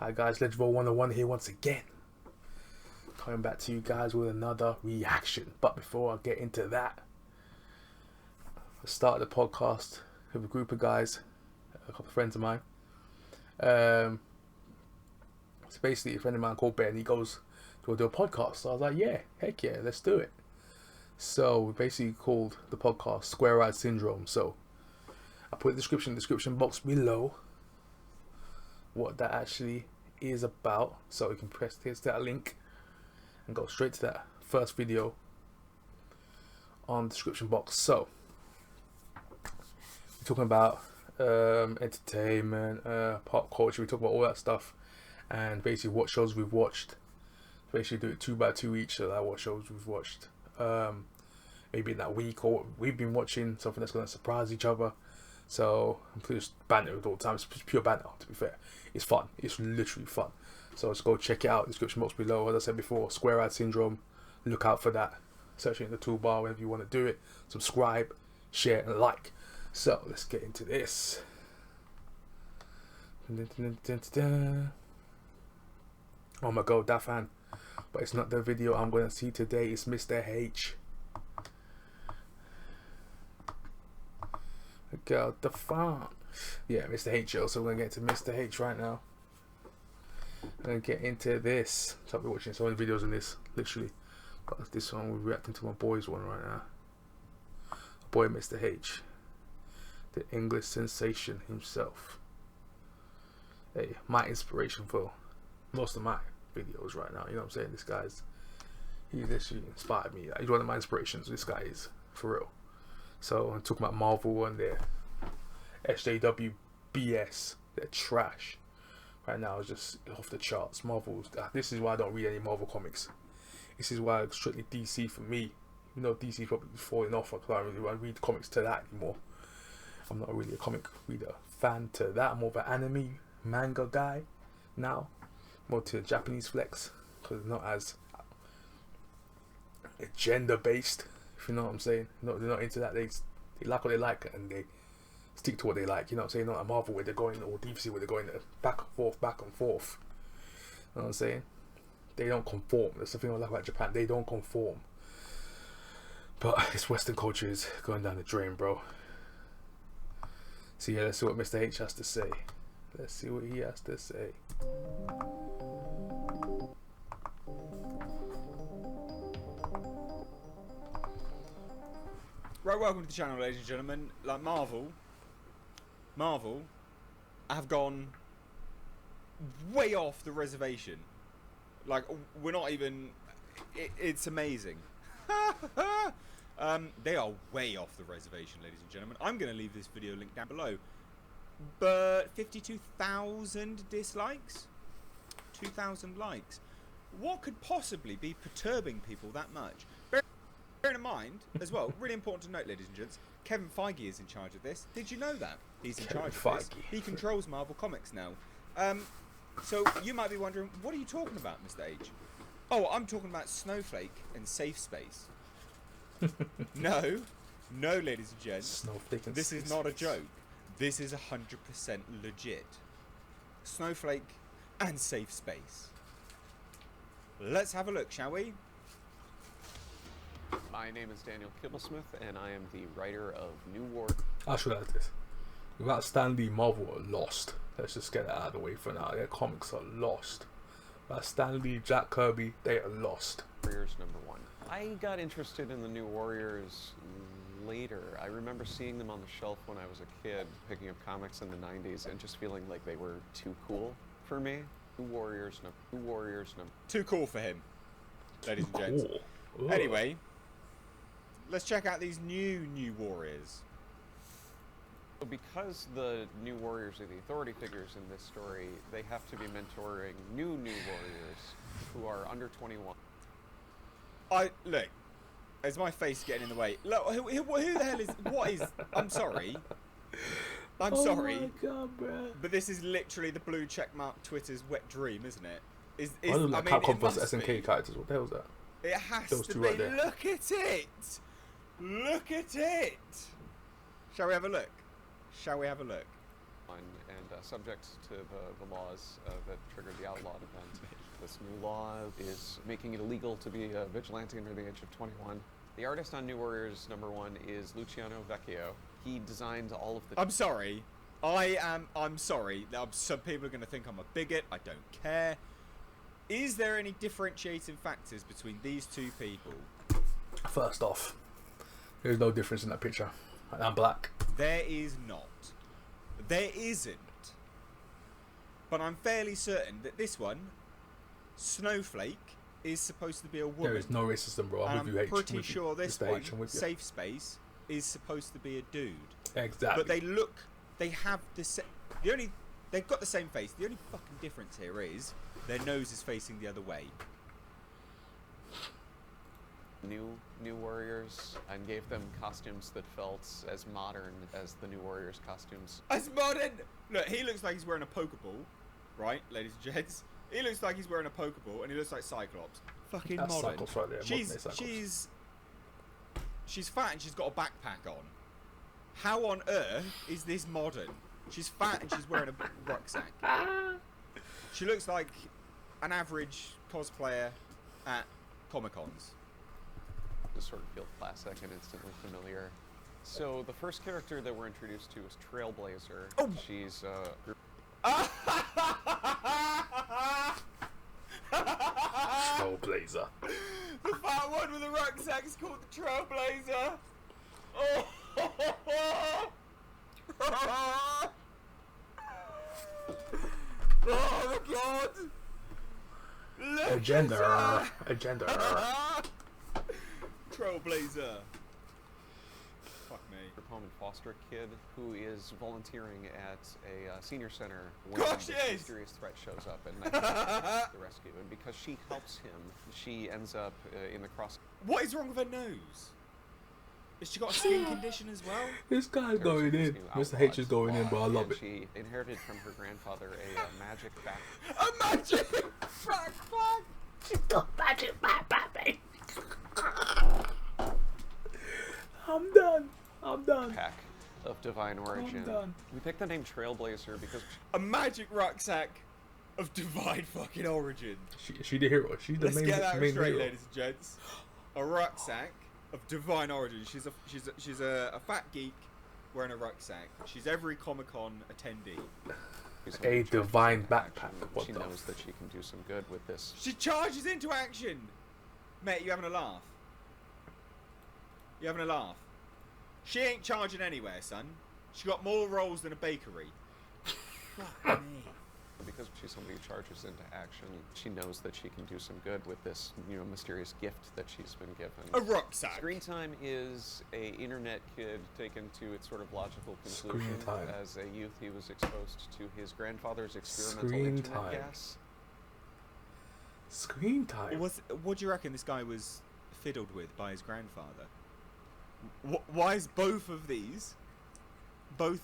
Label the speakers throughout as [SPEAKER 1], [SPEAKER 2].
[SPEAKER 1] Hi guys, Legendary 101 here once again. Coming back to you guys with another reaction. But before I get into that, I started the podcast with a group of guys, a couple of friends of mine. So basically a friend of mine called Ben, he goes, "Do you want to do a podcast?" So I was like, yeah, heck yeah, let's do it. So we basically called the podcast Square Eyed Syndrome. So I put the description box below what that actually is about, so you can press that link and go straight to that first video on the description box. So we're talking about entertainment, pop culture. We talk about all that stuff and basically what shows we've watched. Basically do it 2 by 2 each, so that what shows we've watched maybe in that week, or we've been watching something that's going to surprise each other. So I'm just banter all the time. It's pure banter, to be fair. It's fun. It's literally fun. So let's go check it out. Description box below. As I said before, Square Eyed Syndrome. Look out for that. Search it in the toolbar whenever you want to do it. Subscribe, share, and like. So let's get into this. Oh my god, that fan. But it's not the video I'm going to see today. It's Mr. H. Go the fun. Yeah, Mr. H. So we're going to get to Mr. H right now. I'm going to get into this. So I'll be watching so many videos on this, literally. But this one, we're reacting to my boy's one right now. Boy, Mr. H. The English sensation himself. Hey, my inspiration for most of my videos right now. You know what I'm saying? This guy's, he literally inspired me. He's one of my inspirations. This guy is, for real. So I'm talking about Marvel and their SJW BS. They're trash. Right now it's just off the charts. Marvel, this is why I don't read any Marvel comics. This is why it's strictly DC for me. You know, DC's probably falling off. I can't really read comics to that anymore. I'm not really a comic reader fan to that. I'm more of an anime manga guy now. More to Japanese flex, because it's not as gender based, if you know what I'm saying. No, they're not into that. They like what they like and they stick to what they like. You know what I'm saying? Not a Marvel where they're going, or DC where they're going back and forth. You know what I'm saying? They don't conform. That's the thing I like about Japan. They don't conform. But this Western culture is going down the drain, bro. So yeah, let's see what Mr. H has to say. Let's see what he has to say.
[SPEAKER 2] Right, welcome to the channel, ladies and gentlemen. Like Marvel have gone way off the reservation. Like, we're not even, it's amazing. They are way off the reservation, ladies and gentlemen. I'm going to leave this video link down below. But 52,000 dislikes? 2,000 likes. What could possibly be perturbing people that much? Bearing in mind, as well, really important to note, ladies and gents, Kevin Feige is in charge of this. Did you know that? He's in charge of this. He controls Marvel Comics now. So you might be wondering, what are you talking about, Mr. H? Oh, I'm talking about Snowflake and SAFESPACE. No, ladies and gents.
[SPEAKER 1] Snowflake and
[SPEAKER 2] this is not a joke. This is 100% legit. Snowflake and SAFESPACE. Let's have a look, shall we?
[SPEAKER 3] My name is Daniel Kibblesmith, and I am the writer of New War.
[SPEAKER 1] I should add this. Without Stan Lee, Marvel are lost. Let's just get that out of the way for now. Their comics are lost. Without Stan Lee, Jack Kirby, they are lost.
[SPEAKER 3] Warriors #1. I got interested in the New Warriors later. I remember seeing them on the shelf when I was a kid, picking up comics in the 90s, and just feeling like they were too cool for me. New Warriors #.
[SPEAKER 2] Too cool for him, ladies and gents.
[SPEAKER 1] Cool.
[SPEAKER 2] Anyway, let's check out these new Warriors.
[SPEAKER 3] Because the New Warriors are the authority figures in this story, they have to be mentoring new Warriors who are under 21.
[SPEAKER 2] Look, is my face getting in the way? Look, who the hell is? What is? I'm sorry. I'm sorry.
[SPEAKER 1] Oh my god, bro.
[SPEAKER 2] But this is literally the blue checkmark Twitter's wet dream, isn't it?
[SPEAKER 1] I don't know, Capcom vs SNK characters. What the hell is that?
[SPEAKER 2] It has
[SPEAKER 1] Those
[SPEAKER 2] to
[SPEAKER 1] two
[SPEAKER 2] be.
[SPEAKER 1] right there.
[SPEAKER 2] Look at it. Look at it. Shall we have a look? Shall we have a look?
[SPEAKER 3] And subject to the laws that triggered the outlawed event. This new law is making it illegal to be a vigilante under the age of 21. The artist on New Warriors #1 is Luciano Vecchio. He designed all of the...
[SPEAKER 2] I'm sorry. I'm sorry. Some people are going to think I'm a bigot. I don't care. Is there any differentiating factors between these two people?
[SPEAKER 1] First off, there's no difference in that picture. I'm black.
[SPEAKER 2] There is not. There isn't. But I'm fairly certain that this one, Snowflake, is supposed to be a woman.
[SPEAKER 1] There is no racism, bro. I'm with you, H.
[SPEAKER 2] I'm pretty sure this one,
[SPEAKER 1] SafeSpace,
[SPEAKER 2] is supposed to be a dude.
[SPEAKER 1] Exactly.
[SPEAKER 2] But they have they've got the same face. The only fucking difference here is their nose is facing the other way.
[SPEAKER 3] New Warriors and gave them costumes that felt as modern as the New Warriors costumes.
[SPEAKER 2] As modern! Look, he looks like he's wearing a Pokeball, right, ladies and gents? He looks like he's wearing a Pokeball, and he looks like Cyclops. Fucking
[SPEAKER 1] That's
[SPEAKER 2] modern.
[SPEAKER 1] Cyclops right there.
[SPEAKER 2] She's fat and she's got a backpack on. How on earth is this modern? She's fat and she's wearing a rucksack. She looks like an average cosplayer at Comic-Cons.
[SPEAKER 3] Just sort of feel classic and instantly familiar. So the first character that we're introduced to is TRAILBLAZER.
[SPEAKER 2] Oh.
[SPEAKER 3] She's
[SPEAKER 1] Trailblazer.
[SPEAKER 2] The fat one with the rucksack is called the Trailblazer. Oh. Oh my god! Look
[SPEAKER 1] Agenda.
[SPEAKER 2] Trailblazer. Fuck me.
[SPEAKER 3] home and foster kid who is volunteering at a senior center when
[SPEAKER 2] Gosh,
[SPEAKER 3] this
[SPEAKER 2] yes.
[SPEAKER 3] mysterious threat shows up and the rescue. And because she helps him, she ends up in the cross.
[SPEAKER 2] What is wrong with her nose? Has she got a skin condition as well?
[SPEAKER 1] This guy's going in. Mr. H is going in, but I love it.
[SPEAKER 3] She inherited from her grandfather a magic back.
[SPEAKER 2] A magic backpack!
[SPEAKER 1] She's got magic backpack. I'm done.
[SPEAKER 3] Pack of divine origin.
[SPEAKER 1] I'm done.
[SPEAKER 3] We picked the name Trailblazer because
[SPEAKER 2] A magic rucksack of divine fucking origin.
[SPEAKER 1] She the hero. She's the
[SPEAKER 2] Let's
[SPEAKER 1] main,
[SPEAKER 2] get that
[SPEAKER 1] main
[SPEAKER 2] straight,
[SPEAKER 1] hero.
[SPEAKER 2] ladies and gents. A rucksack of divine origin. She's a fat geek wearing a rucksack. She's every Comic-Con attendee.
[SPEAKER 1] A divine backpack.
[SPEAKER 3] action.
[SPEAKER 1] What
[SPEAKER 3] She
[SPEAKER 1] the
[SPEAKER 3] knows that she can do some good with this.
[SPEAKER 2] She charges into action. Mate, you having a laugh? You having a laugh? She ain't charging anywhere, son. She got more rolls than a bakery. Fuck me.
[SPEAKER 3] Because she's somebody who charges into action, she knows that she can do some good with this, mysterious gift that she's been given.
[SPEAKER 2] A rucksack.
[SPEAKER 3] Screen time is a internet kid taken to its sort of logical conclusion.
[SPEAKER 1] Screen time.
[SPEAKER 3] As a youth, he was exposed to his grandfather's experimental
[SPEAKER 1] Screen
[SPEAKER 3] internet
[SPEAKER 1] time.
[SPEAKER 3] gas.
[SPEAKER 1] Screen time.
[SPEAKER 2] What do you reckon this guy was fiddled with by his grandfather? Why is both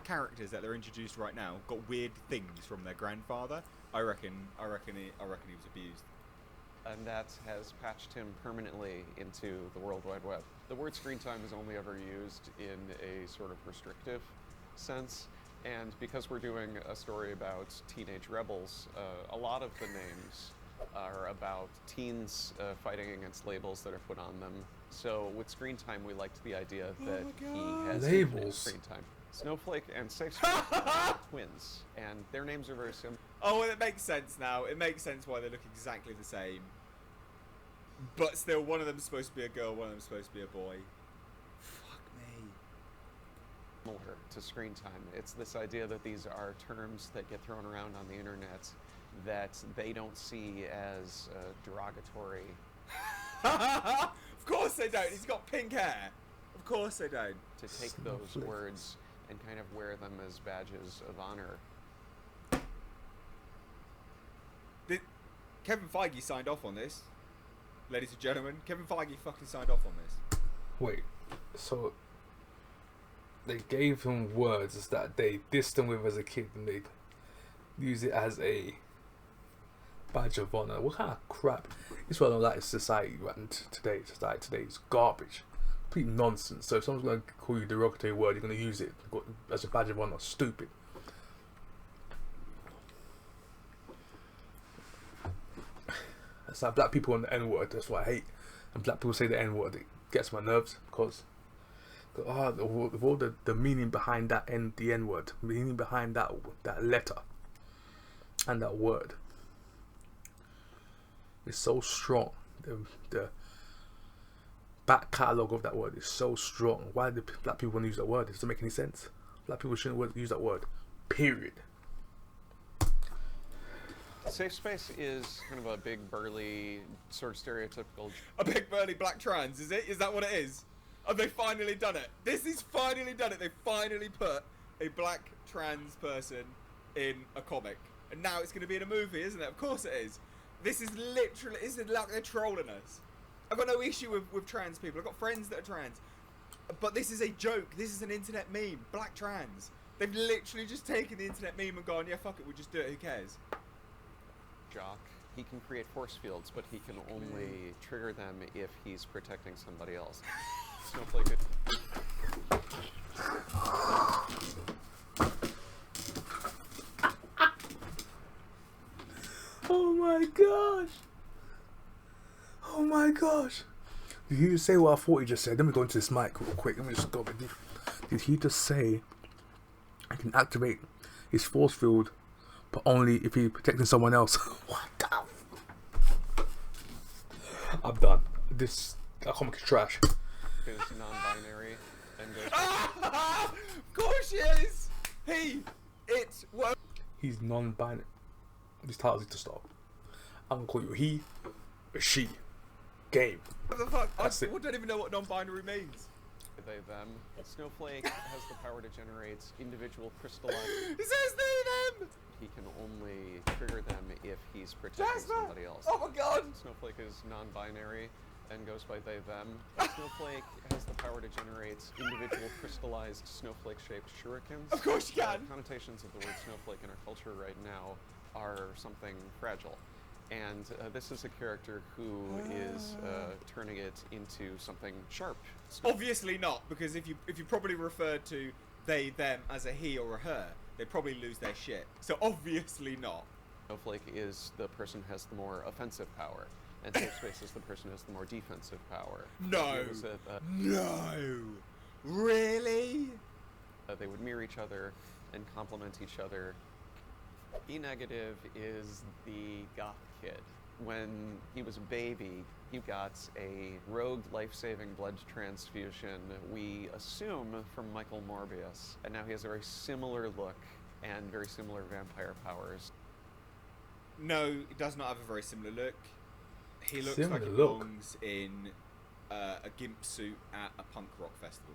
[SPEAKER 2] characters that they're introduced right now got weird things from their grandfather? I reckon he was abused.
[SPEAKER 3] And that has patched him permanently into the World Wide Web. The word screen time is only ever used in a sort of restrictive sense. And because we're doing a story about teenage rebels, a lot of the names are about teens fighting against labels that are put on them. So with screen time, we liked the idea that he has infinite
[SPEAKER 1] Labels.
[SPEAKER 3] screen time. Snowflake and SAFESPACE are twins, and their names are very similar.
[SPEAKER 2] Oh, well, it makes sense now. It makes sense why they look exactly the same. But still, one of them's supposed to be a girl, one of them's supposed to be a boy. Fuck me.
[SPEAKER 3] Similar to screen time. It's this idea that these are terms that get thrown around on the internet that they don't see as derogatory.
[SPEAKER 2] Of course they don't. He's got pink hair. Of course they don't.
[SPEAKER 3] To take those
[SPEAKER 1] Snowflake.
[SPEAKER 3] words and kind of wear them as badges of honor.
[SPEAKER 2] Kevin Feige signed off on this. Ladies and gentlemen, Kevin Feige fucking signed off on this.
[SPEAKER 1] Wait, so they gave him words that they dissed him with as a kid and they use it as a badge of honor. What kind of crap? It's what I don't like society and today. Society today is garbage. Complete nonsense. So if someone's going to call you a derogatory word, you're going to use it as a badge of honor. Stupid. It's like black people on the N word. That's what I hate. And black people say the N word. It gets my nerves because all the meaning behind that the N word, meaning behind that letter and that word is so strong. The back catalogue of that word is so strong. Why do black people want to use that word? It doesn't make any sense. Black people shouldn't use that word. Period.
[SPEAKER 3] Safe space is kind of a big, burly, sort of stereotypical.
[SPEAKER 2] A big burly black trans, is it? Is that what it is? Have they finally done it? This is finally done it. They finally put a black trans person in a comic. And now it's going to be in a movie, isn't it? Of course it is. This is literally, it's like they're trolling us. I've got no issue with trans people. I've got friends that are trans. But this is a joke. This is an internet meme. Black trans. They've literally just taken the internet meme and gone, yeah, fuck it, we'll just do it. Who cares?
[SPEAKER 3] Jock. He can create force fields, but he can only trigger them if he's protecting somebody else. Snowflake.
[SPEAKER 1] Oh my gosh! Oh my gosh! Did he just say what I thought he just said? Let me go into this mic real quick. Let me just go a bit deep. Did he just say I can activate his force field, but only if he's protecting someone else? What the? I'm done. That comic is trash.
[SPEAKER 3] Is non-binary and goes.
[SPEAKER 2] Of course she is! Well.
[SPEAKER 1] He's non-binary. These titles need to stop. I'm gonna call you he, or she. Game.
[SPEAKER 2] What the fuck?
[SPEAKER 1] That's it.
[SPEAKER 2] I don't even know what non-binary means.
[SPEAKER 3] They, them. Snowflake has the power to generate individual crystallized.
[SPEAKER 2] It says they, them!
[SPEAKER 3] He can only trigger them if he's protecting
[SPEAKER 2] Jasper!
[SPEAKER 3] somebody else.
[SPEAKER 2] Oh my god!
[SPEAKER 3] Snowflake is non-binary and goes by they, them. Snowflake has the power to generate individual crystallized snowflake-shaped shurikens.
[SPEAKER 2] Of course you can!
[SPEAKER 3] Connotations of the word snowflake in our culture right now are something fragile. And this is a character who is turning it into something sharp.
[SPEAKER 2] Obviously not, because if you probably referred to they, them as a he or a her, they'd probably lose their shit. So obviously not.
[SPEAKER 3] Snowflake is the person who has the more offensive power, and Safe Space is the person who has the more defensive power.
[SPEAKER 2] No! No! Really?
[SPEAKER 3] They would mirror each other and complement each other. E negative is the goth kid. When he was a baby, he got a rogue life-saving blood transfusion, we assume from Michael Morbius, and now he has a very similar look and very similar vampire powers.
[SPEAKER 2] No, he does not have a very similar look. He looks
[SPEAKER 1] Similar
[SPEAKER 2] like he
[SPEAKER 1] look?
[SPEAKER 2] belongs in a gimp suit at a punk rock festival.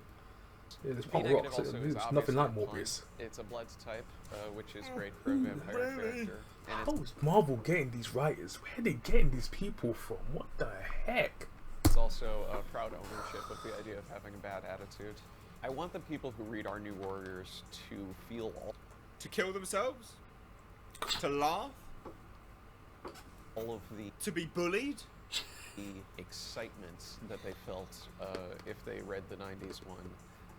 [SPEAKER 1] Yeah, there's
[SPEAKER 3] E
[SPEAKER 1] punk
[SPEAKER 3] negative
[SPEAKER 1] rock.
[SPEAKER 3] also is
[SPEAKER 1] It's nothing like
[SPEAKER 3] obviously
[SPEAKER 1] Morbius.
[SPEAKER 3] fun. It's a blood type, which is great for a vampire character. And
[SPEAKER 1] How is Marvel getting ththese writers? Where are they getting these people from? What the heck?
[SPEAKER 3] it's also a proud ownership of the idea of having a bad attitude. I want the people who read our New Warriors to feel
[SPEAKER 2] To kill themselves? To laugh?
[SPEAKER 3] all of the
[SPEAKER 2] To be bullied?
[SPEAKER 3] excitement that they felt if they read the 90s one.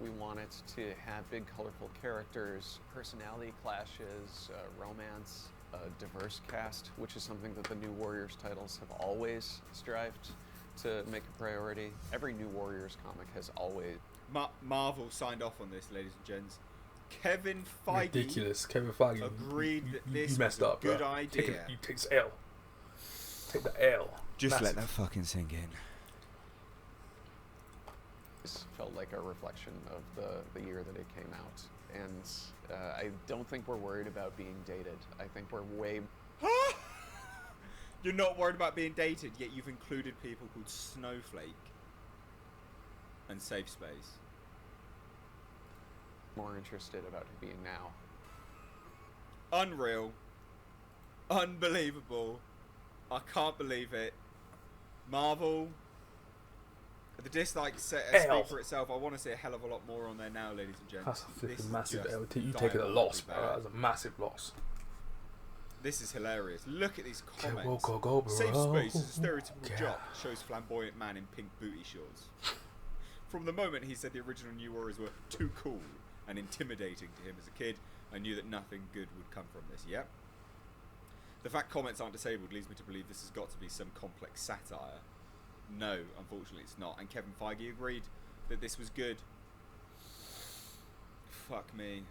[SPEAKER 3] We want it to have big, colorful characters, personality clashes, romance, a diverse cast, which is something that the New Warriors titles have always strived to make a priority. Every New Warriors comic has always...
[SPEAKER 2] Marvel signed off on this, ladies and gents. Kevin Feige
[SPEAKER 1] Ridiculous. Kevin Feige.
[SPEAKER 2] agreed that this
[SPEAKER 1] you messed
[SPEAKER 2] was
[SPEAKER 1] up,
[SPEAKER 2] a good
[SPEAKER 1] bro.
[SPEAKER 2] idea.
[SPEAKER 1] You take the L. Take the L.
[SPEAKER 2] Just
[SPEAKER 1] Massive.
[SPEAKER 2] let that fucking sink in.
[SPEAKER 3] This felt like a reflection of the year that it came out. And I don't think we're worried about being dated. I think we're way...
[SPEAKER 2] You're not worried about being dated, yet you've included people called Snowflake and SafeSpace.
[SPEAKER 3] more interested about it being now.
[SPEAKER 2] Unreal. Unbelievable. I can't believe it. Marvel. The dislikes speak for itself. I want to see a hell of a lot more on there now, ladies and gents.
[SPEAKER 1] That's a flipping
[SPEAKER 2] This is
[SPEAKER 1] massive
[SPEAKER 2] just
[SPEAKER 1] L. You take it a loss, bro.
[SPEAKER 2] diabolically
[SPEAKER 1] That's a massive loss.
[SPEAKER 2] This is hilarious. Look at these comments.
[SPEAKER 1] Go, bro.
[SPEAKER 2] Safe Space is a stereotypical
[SPEAKER 1] Yeah.
[SPEAKER 2] jock, shows flamboyant man in pink booty shorts. From the moment he said the original New Warriors were too cool and intimidating to him as a kid, I knew that nothing good would come from this. Yep. The fact comments aren't disabled leads me to believe this has got to be some complex satire. No, unfortunately it's not. And Kevin Feige agreed that this was good. Fuck me.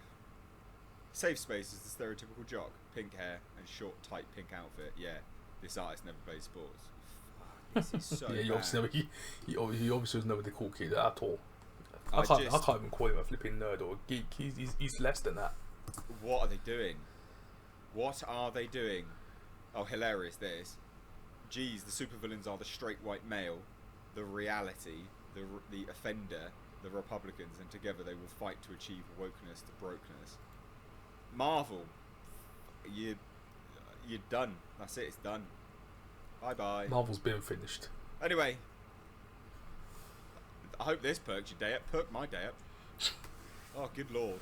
[SPEAKER 2] SAFESPACE is the stereotypical jock. Pink hair and short, tight pink outfit. Yeah, this artist never played sports. Fuck, this is so
[SPEAKER 1] Yeah,
[SPEAKER 2] bad.
[SPEAKER 1] he obviously was never the cool kid at all. I can't even call him a flipping nerd or a geek. He's less than that.
[SPEAKER 2] What are they doing? What are they doing? Oh, hilarious this. Geez, the supervillains are the straight white male, the reality, the offender, the Republicans, and together they will fight to achieve wokeness to brokenness. Marvel, you're done. That's it, it's done. Bye-bye.
[SPEAKER 1] Marvel's been finished.
[SPEAKER 2] Anyway, I hope this perked your day up. Perked my day up. Oh, good lord.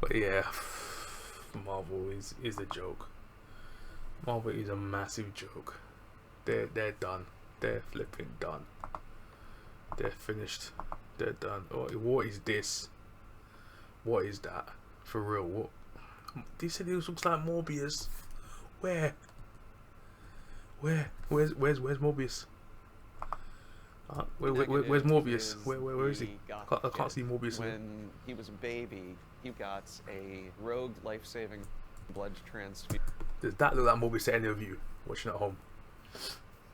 [SPEAKER 1] But yeah, Marvel is a joke. Marvel is a massive joke. They're done. They're flipping done. They're finished. They're done. Oh, what is this? What is that? For real? What? They said it looks like Morbius. Where? Where's Morbius? Where's Morbius? Where is he? I can't see Morbius.
[SPEAKER 3] When he was a baby, he got a rogue life-saving blood transfusion.
[SPEAKER 1] Does that look like Morbius to any of you watching at home?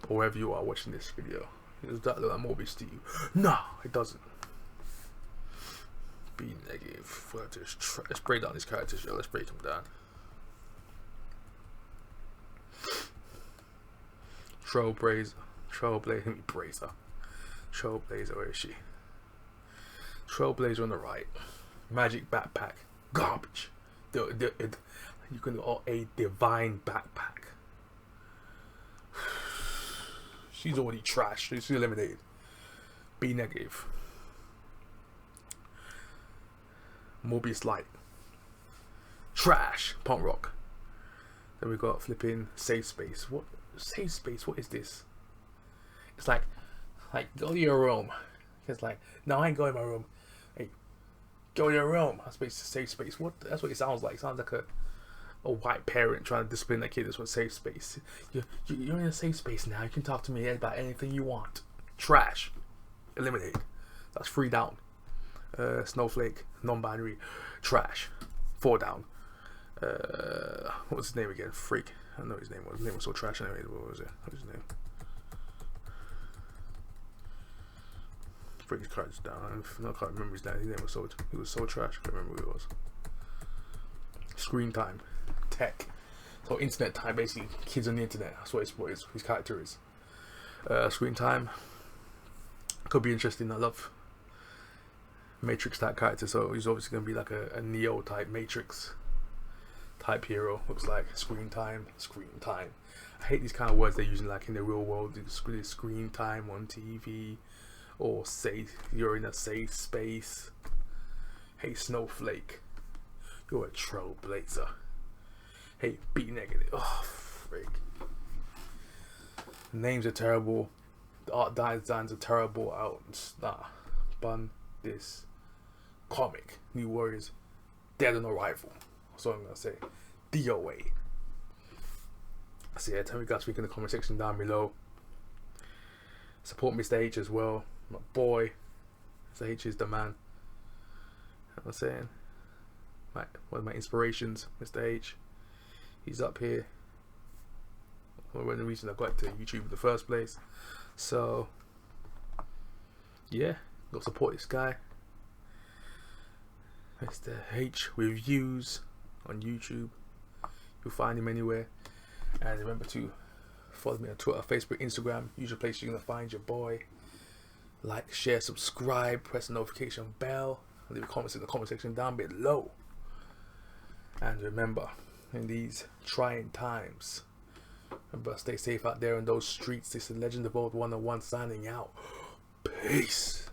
[SPEAKER 1] Or wherever you are watching this video? Does that look like Morbius to you? No, it doesn't. Be negative. Let's break down these characters, yo. Let's break them down. Trailblazer, where is she? Trailblazer on the right. Magic backpack, garbage. You can got a divine backpack. She's already trash. She's eliminated. Be negative. Morbius light. Trash. Punk rock. Then we got flipping SAFESPACE. What? SAFESPACE? What is this? It's like go to your room. It's like, no, I ain't going to my room. Hey, go to your room. That's basically SAFESPACE. What? That's what it sounds like. It sounds like a white parent trying to discipline their kid. That's what SAFESPACE. You're in a safe space now. You can talk to me about anything you want. Trash. Eliminate. That's 3 down. Snowflake. Non-binary. Trash. 4 down. What's his name again? Freak. I know his name was. His name was so trash anyway. What was it? What was his name? Freak's cards down. I can't remember his name. His name was so. He was so trash. I can't remember who it was. Screen time. Tech. So internet time, basically kids on the internet. That's what his character is. Screen time could be interesting. I love Matrix type character, so he's obviously gonna be like a Neo type Matrix type hero. Looks like screen time. I hate these kind of words they're using like in the real world. Screen time on TV, or say you're in a safe space. Hey Snowflake, you're a trailblazer. Hey, be negative. Oh, freak. Names are terrible. The art designs are terrible. Bun this comic. New Warriors, dead on arrival. That's what I'm gonna say. DOA. So yeah, tell me guys, speak in the comment section down below. Support Mr. H as well. My boy. Mr. H is the man. You know what I'm saying? One of my inspirations, Mr. H. He's up here. One of the reasons I got to YouTube in the first place. So yeah, go support this guy. Mr. H Reviews on YouTube. You'll find him anywhere. And remember to follow me on Twitter, Facebook, Instagram. Usual place you're gonna find your boy. Like, share, subscribe, press the notification bell. Leave comments in the comment section down below. And remember, in these trying times, remember, stay safe out there in those streets. This is Legend of Old 101 signing out. Peace.